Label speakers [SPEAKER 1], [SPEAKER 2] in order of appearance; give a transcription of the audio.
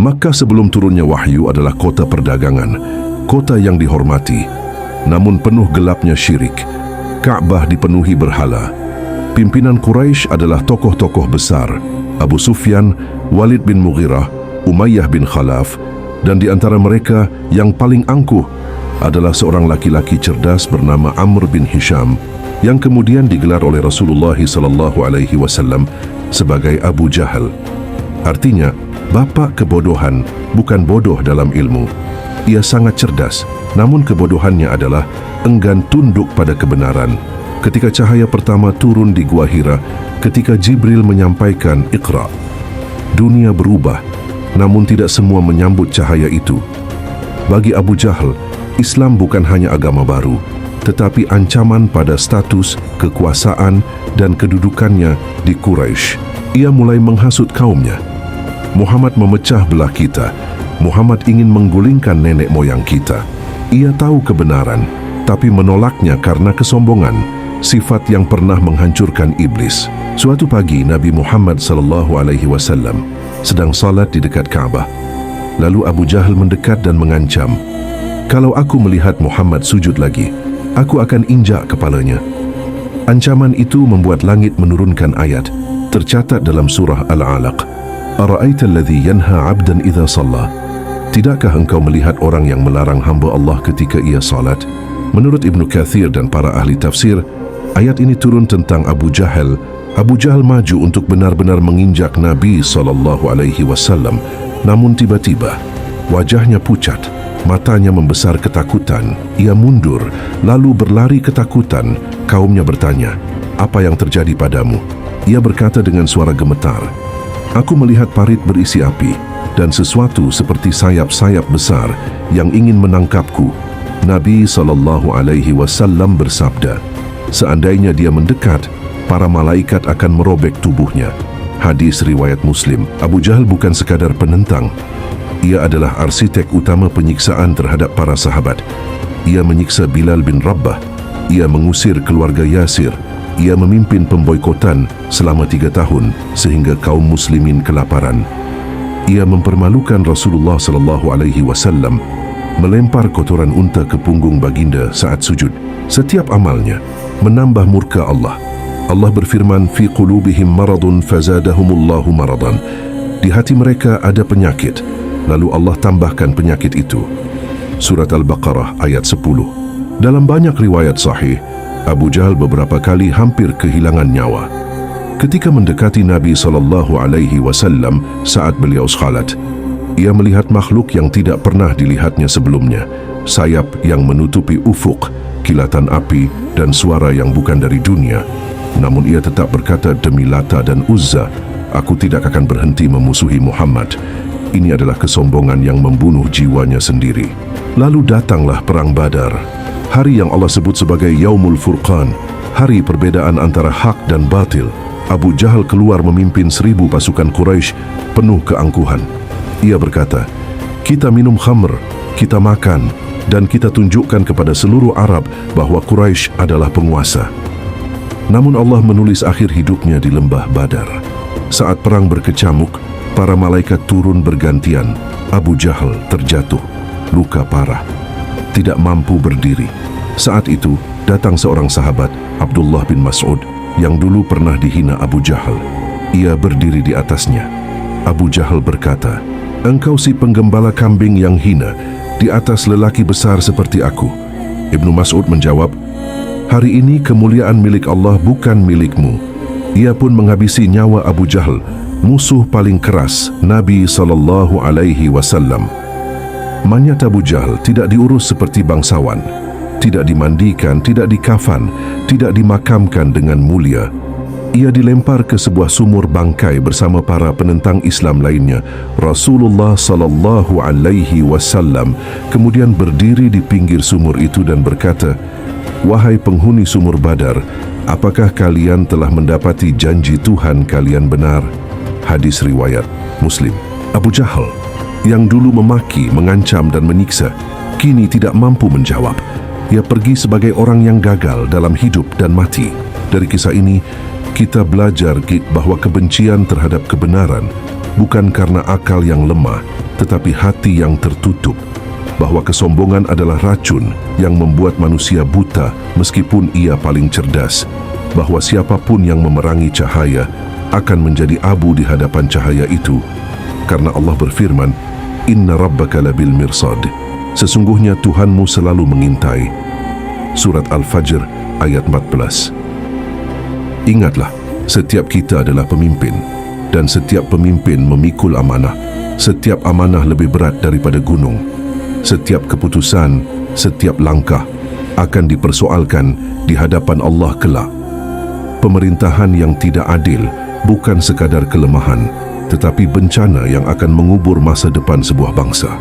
[SPEAKER 1] Makkah sebelum turunnya wahyu adalah kota perdagangan, kota yang dihormati, namun penuh gelapnya syirik. Ka'bah dipenuhi berhala. Pimpinan Quraisy adalah tokoh-tokoh besar, Abu Sufyan, Walid bin Mughirah, Umayyah bin Khalaf, dan di antara mereka yang paling angkuh adalah seorang laki-laki cerdas bernama Amr bin Hisham yang kemudian digelar oleh Rasulullah SAW sebagai Abu Jahal. Artinya, bapak kebodohan, bukan bodoh dalam ilmu. Ia sangat cerdas, namun kebodohannya adalah enggan tunduk pada kebenaran. Ketika cahaya pertama turun di Gua Hira, ketika Jibril menyampaikan Iqra, dunia berubah, namun tidak semua menyambut cahaya itu. Bagi Abu Jahal, Islam bukan hanya agama baru, tetapi ancaman pada status, kekuasaan, dan kedudukannya di Quraisy. Ia mulai menghasut kaumnya. Muhammad memecah belah kita. Muhammad ingin menggulingkan nenek moyang kita. Ia tahu kebenaran, tapi menolaknya karena kesombongan, sifat yang pernah menghancurkan iblis. Suatu pagi, Nabi Muhammad SAW sedang salat di dekat Ka'bah. Lalu Abu Jahal mendekat dan mengancam, "Kalau aku melihat Muhammad sujud lagi, aku akan injak kepalanya." Ancaman itu membuat langit menurunkan ayat, tercatat dalam surah Al-Alaq, "Ara'aita alladhi yanha 'abdan idza shalla?" Tidakkah engkau melihat orang yang melarang hamba Allah ketika ia salat? Menurut Ibnu Katsir dan para ahli tafsir, ayat ini turun tentang Abu Jahal. Abu Jahal maju untuk benar-benar menginjak Nabi SAW. Namun tiba-tiba, wajahnya pucat, matanya membesar ketakutan. Ia mundur, lalu berlari ketakutan. Kaumnya bertanya, "Apa yang terjadi padamu?" Ia berkata dengan suara gemetar, "Aku melihat parit berisi api, dan sesuatu seperti sayap-sayap besar yang ingin menangkapku." Nabi SAW bersabda, "Seandainya dia mendekat, para malaikat akan merobek tubuhnya." Hadis riwayat Muslim. Abu Jahal bukan sekadar penentang. Ia adalah arsitek utama penyiksaan terhadap para sahabat. Ia menyiksa Bilal bin Rabbah. Ia mengusir keluarga Yasir. Ia memimpin pemboikotan selama 3 tahun sehingga kaum muslimin kelaparan. Ia mempermalukan Rasulullah SAW, melempar kotoran unta ke punggung baginda saat sujud. Setiap amalnya menambah murka Allah. Allah berfirman, "Fi qulubihim maradun fazadahumullahu maradan." Di hati mereka ada penyakit, lalu Allah tambahkan penyakit itu. Surat Al-Baqarah ayat 10. Dalam banyak riwayat sahih, Abu Jahal beberapa kali hampir kehilangan nyawa. Ketika mendekati Nabi SAW saat beliau salat, ia melihat makhluk yang tidak pernah dilihatnya sebelumnya. Sayap yang menutupi ufuk, kilatan api, dan suara yang bukan dari dunia. Namun ia tetap berkata, "Demi Lata dan Uzza, aku tidak akan berhenti memusuhi Muhammad." Ini adalah kesombongan yang membunuh jiwanya sendiri. Lalu datanglah Perang Badar, hari yang Allah sebut sebagai Yaumul Furqan, hari perbedaan antara hak dan batil. Abu Jahal keluar memimpin 1000 pasukan Quraisy penuh keangkuhan. Ia berkata, "Kita minum khamr, kita makan, dan kita tunjukkan kepada seluruh Arab bahwa Quraisy adalah penguasa." Namun Allah menulis akhir hidupnya di lembah Badar. Saat perang berkecamuk, para malaikat turun bergantian. Abu Jahal terjatuh, luka parah, tidak mampu berdiri. Saat itu datang seorang sahabat, Abdullah bin Mas'ud, yang dulu pernah dihina Abu Jahal. Ia berdiri di atasnya. Abu Jahal berkata, "Engkau si penggembala kambing yang hina di atas lelaki besar seperti aku." Ibnu Mas'ud menjawab, "Hari ini kemuliaan milik Allah bukan milikmu." Ia pun menghabisi nyawa Abu Jahal, musuh paling keras Nabi SAW. Mayat Abu Jahal tidak diurus seperti bangsawan, tidak dimandikan, tidak dikafan, tidak dimakamkan dengan mulia. Ia dilempar ke sebuah sumur bangkai bersama para penentang Islam lainnya. Rasulullah SAW kemudian berdiri di pinggir sumur itu dan berkata, "Wahai penghuni sumur Badar, apakah kalian telah mendapati janji Tuhan kalian benar?" Hadis riwayat Muslim. Abu Jahal yang dulu memaki, mengancam dan menyiksa, kini tidak mampu menjawab. Ia pergi sebagai orang yang gagal dalam hidup dan mati. Dari kisah ini, kita belajar bahwa kebencian terhadap kebenaran bukan karena akal yang lemah, tetapi hati yang tertutup, bahwa kesombongan adalah racun yang membuat manusia buta meskipun ia paling cerdas, bahwa siapapun yang memerangi cahaya akan menjadi abu di hadapan cahaya itu. Karena Allah berfirman, Inna rabbaka labil mirsad, sesungguhnya Tuhanmu selalu mengintai. Surat Al-Fajr ayat 14. Ingatlah, setiap kita adalah pemimpin, dan setiap pemimpin memikul amanah. Setiap amanah lebih berat daripada gunung. Setiap keputusan, setiap langkah akan dipersoalkan di hadapan Allah kelak. Pemerintahan yang tidak adil bukan sekadar kelemahan, tetapi bencana yang akan mengubur masa depan sebuah bangsa.